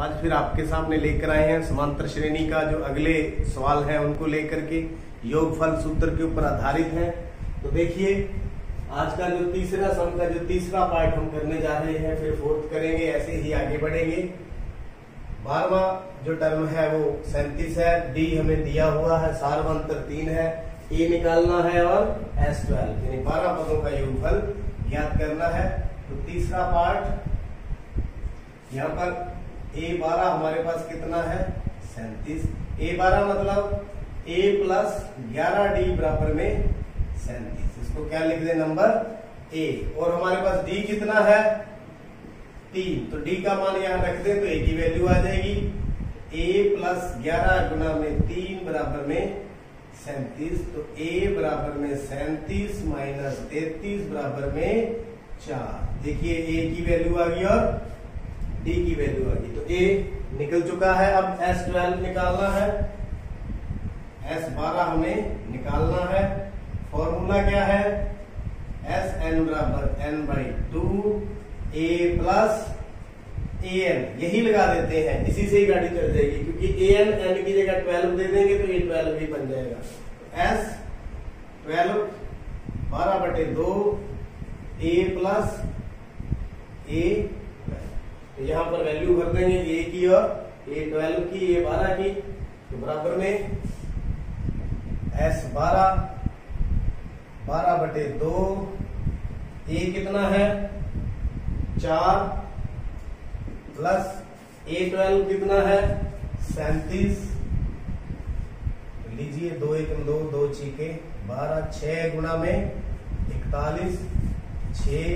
आज फिर आपके सामने लेकर आए हैं समांतर श्रेणी का जो अगले सवाल है उनको लेकर के योगफल सूत्र के ऊपर आधारित है। तो देखिए आज का जो तीसरा सम का जो तीसरा पार्ट हम करने जा रहे हैं, फिर फोर्थ करेंगे, ऐसे ही आगे बढ़ेंगे। 12वां जो टर्म है वो 37 है, डी हमें दिया हुआ है, सार्वंतर 3 है, ए निकालना है और S12 यानी 12 पदों का योगफल ज्ञात करना है। तो तीसरा पार्ट यहाँ पर A12 हमारे पास कितना है 37, A12 मतलब A प्लस 11D बराबर में 37, इसको क्या लिख दे नंबर A। और हमारे पास D कितना है 3, तो D का मान यहाँ रख दे तो A की वैल्यू आ जाएगी A प्लस 11 गुना में 3 बराबर में 37, तो A बराबर में 37 माइनस 33 बराबर में 4। देखिए A की वैल्यू आ गई और D की वैल्यू आ गई, तो A निकल चुका है। अब S12 निकालना है, S12 हमें निकालना है। फॉर्मूला क्या है Sn बराबर n/2 A प्लस an, यही लगा देते हैं, इसी से ही गाड़ी चल जाएगी क्योंकि an n की जगह 12 दे देंगे तो ये 12 ही बन जाएगा। S12 12/2 A प्लस A, तो यहाँ पर वैल्यू भर देंगे A की और A12 की, A12 की, तो बराबर में S12 12/2 A कितना है 4 प्लस A12 कितना है 37, लीजिए 2 1 2 2 6 12, 6 गुना में 41, 6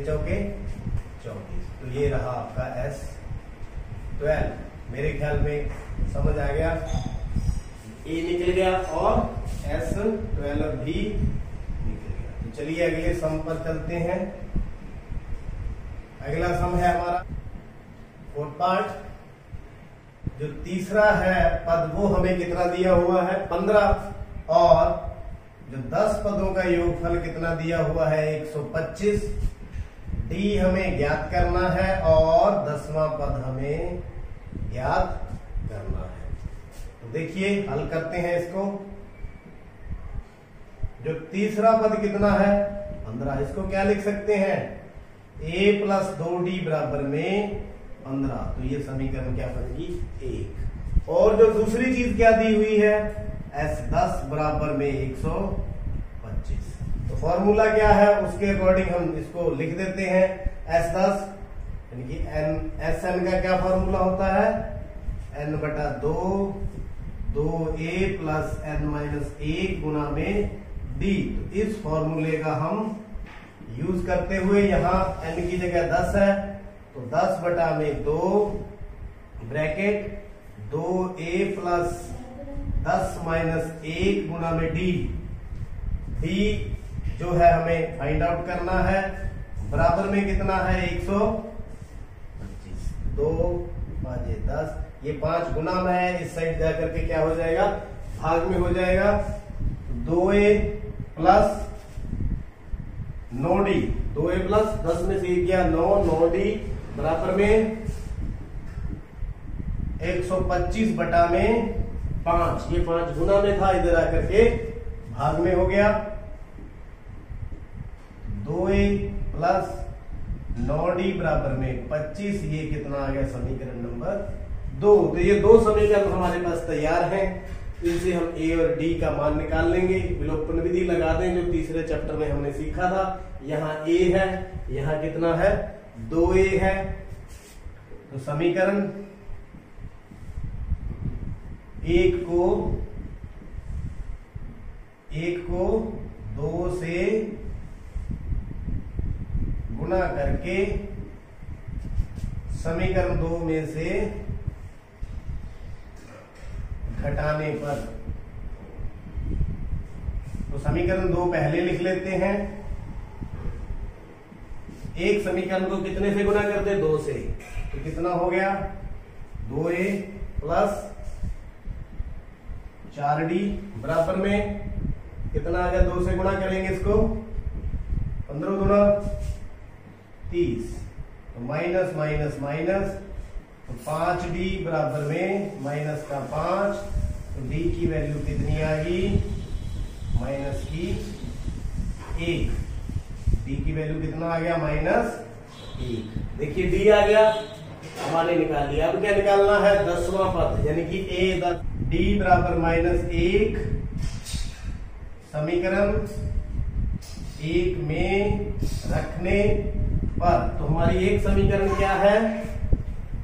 चौके 34, तो ये रहा आपका S12। मेरे ख्याल में समझ आ गया, A निकल गया और S12 भी निकल गया। तो चलिए अगले सम पर चलते हैं। अगला सम है हमारा फोर्थ पार्ट। जो तीसरा है पद वो हमें कितना दिया हुआ है 15, और जो 10 पदों का योगफल कितना दिया हुआ है 125। डी हमें ज्ञात करना है और 10वां पद हमें ज्ञात करना है। तो देखिए हल करते हैं इसको। जो तीसरा पद कितना है 15, इसको क्या लिख सकते हैं A प्लस 2D बराबर में 15, तो ये समीकरण क्या बनेगी 1। और जो दूसरी चीज क्या दी हुई है S10 बराबर में 125, तो फॉर्मूला क्या है उसके अकॉर्डिंग हम इसको लिख देते हैं। S10 यानी कि Sn का क्या फॉर्मूला होता है n/2 2A प्लस n-1 गुना में D। तो इस फॉर्मूले का हम यूज करते हुए यहाँ n की जगह 10 है, तो 10/2 ब्रैकेट 2A प्लस 10-1 गुना में D। D जो है हमें फाइंड आउट करना है, बराबर में कितना है 125, 2 5 10, ये 5 गुना में है, इस साइड जाकर के क्या हो जाएगा भाग में हो जाएगा। 2A plus 9D, 2A plus 10 में से 1 गया 9, 9D बराबर में 125/5, ये 5 गुना में था, इधर आकर के भाग में हो गया। 2A प्लस 9D बराबर में 25, ये कितना आ गया समीकरण नंबर 2। तो ये 2 समीकरण हमारे पास तैयार हैं, इनसे हम A और D का मान निकाल लेंगे। विलोपन विधि लगा दें जो तीसरे चैप्टर में हमने सीखा था। यहाँ A है, यहाँ कितना है 2A है, तो समीकरण 1 को 2 से गुना करके समीकरण 2 में से घटाने पर, तो समीकरण 2 पहले लिख लेते हैं। एक समीकरण को कितने से गुना करते 2 से, तो कितना हो गया 2A प्लस 4D बराबर में कितना आ गया 2 से गुणा करेंगे इसको 15 गुना 30, तो माइनस माइनस माइनस, तो 5d बराबर में माइनस का 5, तो d की वैल्यू कितनी आ गई, माइनस की 1। d की वैल्यू कितना आ गया, -1। देखिए d आ गया, हमारे निकाल लिया। अब क्या निकालना है, 10वां पद यानी कि d बराबर -1 समीकरण 1 में रखने पर, तो हमारी एक समीकरण क्या है,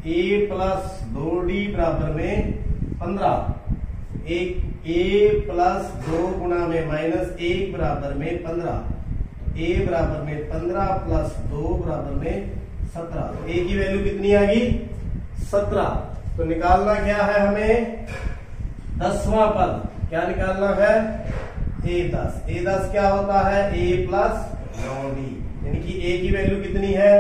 a प्लस 2d बराबर में 15, a प्लस 2 गुणा में -1 बराबर में 15, a बराबर में 15 प्लस 2 बराबर में 17। तो a की वैल्यू कितनी आ गई, 17। तो निकालना क्या है हमें, 10वां पद, क्या निकालना है, a10 क्या होता है, a प्लस 9d, यानी कि a की वैल्यू कितनी है,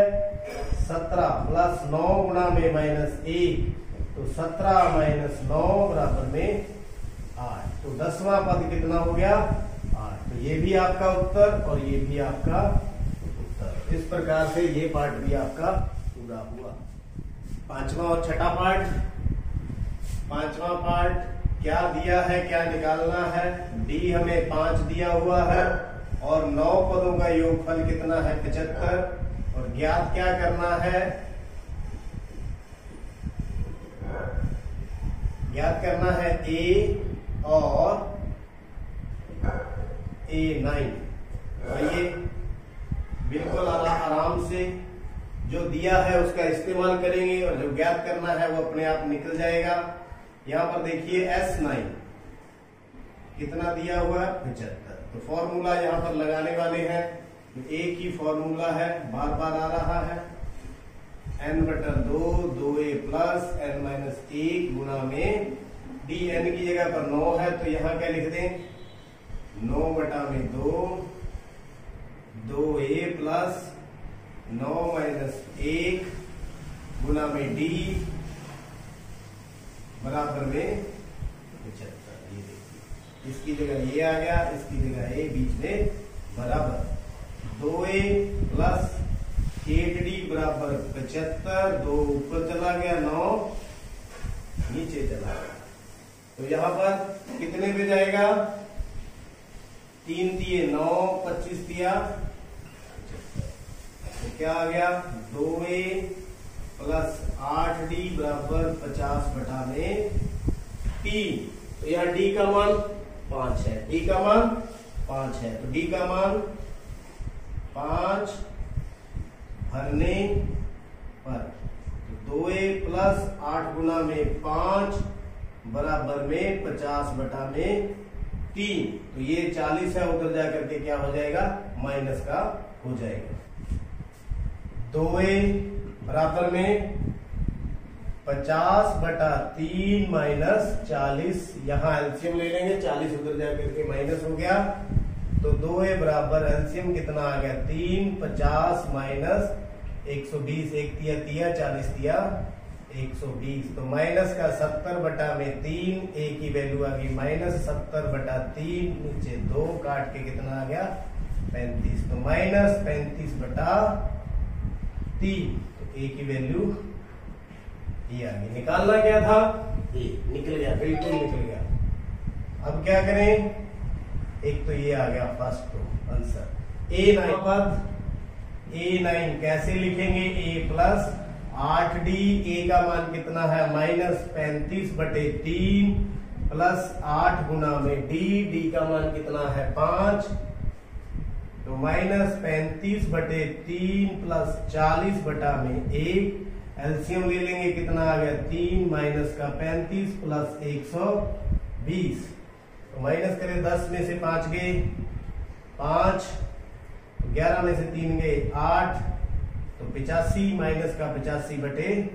17 प्लस 9 गुणा में -1, तो 17 माइनस 9 बराबर में 8। तो 10वां पद कितना हो गया, 8। तो ये भी आपका उत्तर और ये भी आपका उत्तर। इस प्रकार से ये पार्ट भी आपका पूरा हुआ। पांचवा और छठा पार्ट। पांचवा पार्ट क्या दिया है, क्या निकालना है, d हमें 5 दिया हुआ है और 9 पदों का योगफल कितना है, 75, और ज्ञात क्या करना है, ज्ञात करना है a और a9। आइए बिल्कुल आराम से जो दिया है उसका इस्तेमाल करेंगे और जो ज्ञात करना है वो अपने आप निकल जाएगा। यहां पर देखिए S9 कितना दिया हुआ है, 75। तो फॉर्मूला यहां पर लगाने वाले हैं, तो एक ही फॉर्मूला है, बार बार आ रहा है, n/2 2a प्लस n-1 गुणा में d, n की जगह पर 9 है तो यहां क्या लिख दें, 9/2 2a प्लस 9-1 गुणा में d बराबर में 75। ये देखिए, इसकी जगह ये आ गया, इसकी जगह a, बीच में बराबर 2a प्लस 8d बराबर 75, 2 ऊपर चला गया, 9 नीचे चला गया। तो यहां पर कितने पे जाएगा, 3 दिए 9, 25 दिया 75। तो क्या आ गया, 2a प्लस 8d बराबर 50/3। तो यहाँ d का मान 5 है, d का मान 5 है, तो d का मान 5 भरने पर, तो 2a प्लस 8 गुना में 5 बराबर में 50/3। तो ये 40 है, उधर जाकर के क्या हो जाएगा, माइनस का हो जाएगा। 2a बराबर में 50/3 माइनस 40, यहां एलसीएम ले लेंगे, 40 उधर जाकर के माइनस हो गया, तो 2a बराबर एलसीएम कितना आ गया, 3, 50 माइनस 120, 1 दिया 40 दिया 120, तो माइनस का 70/3, a की वैल्यू आ गई -70/3, नीचे 2 काट के कितना आ गया, 35, तो -35/3, तो a की वैल्यू ये आ गई। निकालना क्या था, a निकल गया, बिल्कुल निकल गया। अब क्या करें, एक तो ये आ गया फर्स्ट तो आंसर। a9 पद, a9 कैसे लिखेंगे, a प्लस 8d, a का मान कितना है, -35/3 प्लस 8 गुना में d का मान कितना है 5, तो -35/3 प्लस 40/1, एलसीएम ले लेंगे, कितना आ गया 3, माइनस का 35 प्लस 120, तो माइनस करें 10 में से 5 गए 5, तो 11 में से 3 गए 8, तो 85 माइनस का 85/3,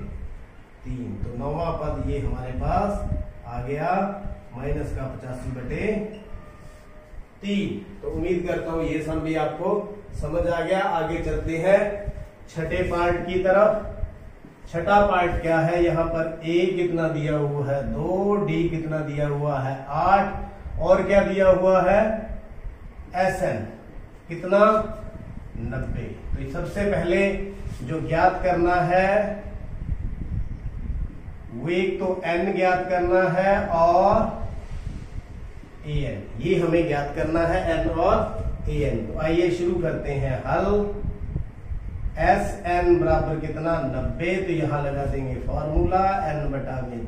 तो 9वां पद ये हमारे पास आ गया, माइनस का 85/3। तो उम्मीद करता हूं ये सम भी आपको समझ आ गया। आगे चलते हैं छठे पार्ट की तरफ। छठा पार्ट क्या है, यहाँ पर a कितना दिया हुआ है 2, d कितना दिया हुआ है 8, और क्या दिया हुआ है Sn कितना 90। तो सबसे पहले जो ज्ञात करना है वेग तो n ज्ञात करना है और an, ये हमें ज्ञात करना है n और an। तो आइए शुरू करते हैं हल। Sn बराबर कितना 90, तो यहां लगा देंगे फॉर्मूला n बटा में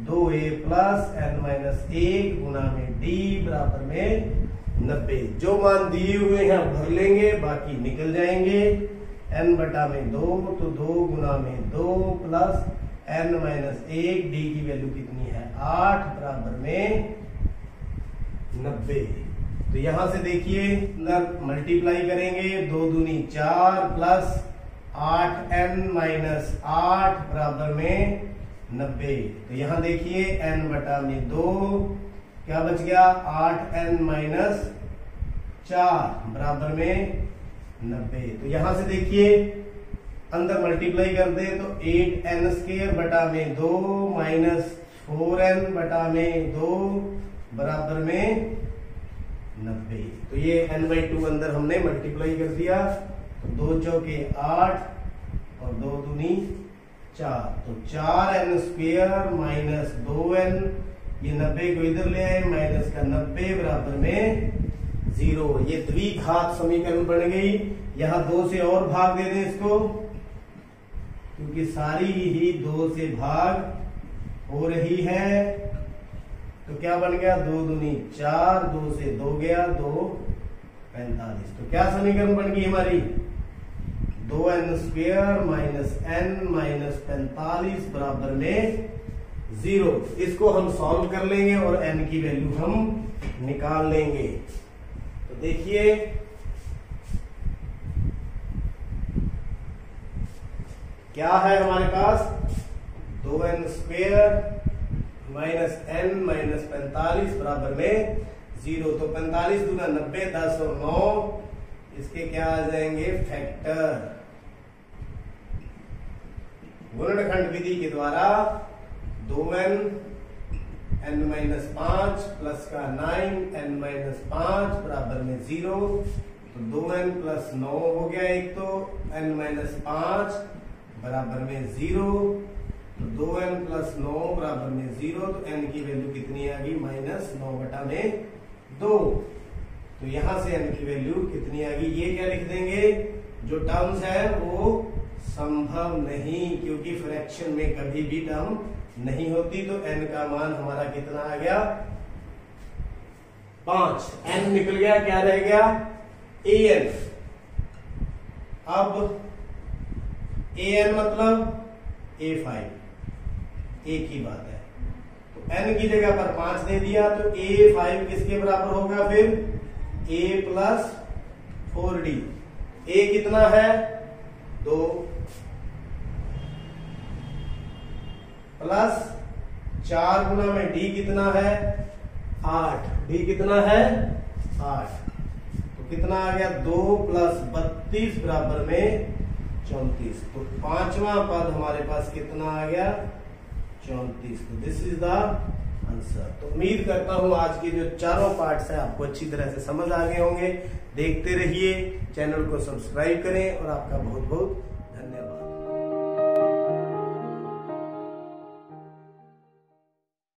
2a प्लस n माइनस 1 गुना में d बराबर में 90। जो मान दिए हुए हैं भर लेंगे, बाकी निकल जाएंगे। n बटा में 2, तो 2 गुना में 2 प्लस n माइनस 1, d की वैल्यू कितनी है 8 बराबर में 90। तो यहां से देखिए अंदर मल्टीप्लाई करेंगे, 2 दूनी 4 प्लस 8n माइनस 8 बराबर में 90। तो यहां देखिए n बटा में 2 क्या बच गया 8n माइनस 4 बराबर में 90। तो यहां से देखिए अंदर मल्टीप्लाई कर दे तो 8n स्क्वायर बटा में 2 माइनस 4n बटा में 2 बराबर में 90। तो ये n/2 अंदर हमने मल्टीप्लाई कर दिया, तो 2 चौके 8 और 2 दूनी 4, तो 4n स्क्वायर माइनस 2n, ये 90 को इधर ले आए, माइनस का 90 बराबर में 0। ये द्विघात समीकरण बन गई। यहां 2 से और भाग दे दें इसको, क्योंकि सारी ही 2 से भाग हो रही है। तो क्या बन गया 2 दूनी 4, 2 से 2 गया 2 45। तो क्या समीकरण बन गई हमारी 2n square minus n minus 45 बराबर में 0। इसको हम सॉल्व कर लेंगे और n की वैल्यू हम निकाल लेंगे। तो देखिए क्या है हमारे पास 2n square minus n minus 45 बराबर में 0। तो 45 दूना 90, 10 और 9 इसके क्या आ जाएंगे फैक्टर। गुणनखंड विधि के द्वारा 2n n माइनस 5 प्लस का 9 n माइनस 5 बराबर में 0। तो 2n प्लस 9 हो गया एक, तो n माइनस 5 बराबर में 0। तो 2n प्लस 9 बराबर में 0। तो n की वैल्यू कितनी आ गई माइनस 9 बटा में 2। तो यहां से n की वैल्यू कितनी आ गई, ये क्या लिख देंगे, जो टर्म्स है वो संभव नहीं, क्योंकि फ्रैक्शन में कभी भी टर्म नहीं होती। तो n का मान हमारा कितना आ गया 5। n निकल गया, क्या रह गया an। अब an मतलब a5, एक ही बात है। तो n की जगह पर 5 दे दिया, तो a5 किसके बराबर होगा फिर a प्लस 4d। a कितना है 2 प्लस 4 गुना में d कितना है 8, d कितना है 8। तो कितना आ गया 2 प्लस 32 बराबर में 34। तो पांचवा पद हमारे पास कितना आ गया 34। तो दिस इज द आंसर। तो उम्मीद करता हूं आज के जो चारों पार्ट्स है आपको अच्छी तरह से समझ आ गए होंगे। देखते रहिए, चैनल को सब्सक्राइब करें और आपका बहुत बहुत